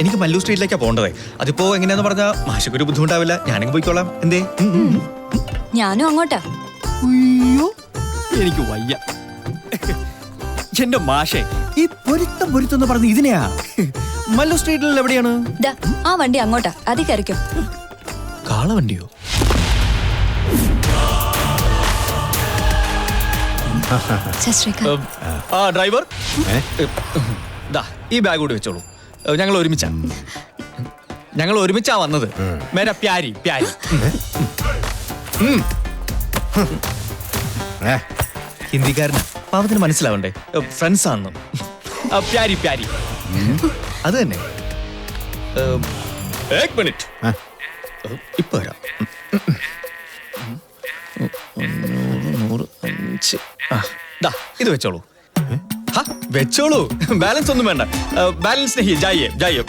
എനിക്ക് മല്ലു സ്ട്രീറ്റിലേക്കാ പോകേണ്ടത്. അതിപ്പോ എങ്ങനെയാന്ന് പറഞ്ഞാൽ മാഷക്കൊരു ബുദ്ധിമുട്ടാവില്ല, ഞാനെങ്കിൽ പോയിക്കോളാം. എന്തേ? ഞാനും അങ്ങോട്ടാ. അയ്യോ എനിക്ക് വയ്യ. എന്റെ മാഷേ, ഈ പൊരുത്തം എന്ന് പറഞ്ഞ് ഇതിനെയാ. മല്ലു സ്ട്രീറ്റിൽ എവിടെയാണ്? ദാ ആ വണ്ടി അങ്ങോട്ടാ, അതി കയറിക്കോ. കാളവണ്ടിയോ? ആ ഡ്രൈവർ, ദാ ഈ ബാഗ് കൂടി വെച്ചോളൂ. ഞങ്ങൾ ഒരുമിച്ചാ വന്നത്. മേരാ പ്യാരി പ്യാരി. ഹിന്ദിക്കാരനാ, പാവത്തിന് മനസ്സിലാവണ്ടേ? ഫ്രണ്ട്സ് ആണെന്ന്. പ്യാരി പ്യാരി അത് തന്നെ. ഏക് മിനിറ്റ്, ഇപ്പൊ വരാം. 100, 5. ദാ ഇത് വെച്ചോളൂ. വെച്ചോളൂ, ബാലൻസ് ഒന്നും വേണ്ട. ബാലൻസ് നഹീ, ജായിയെ ജായിയെ.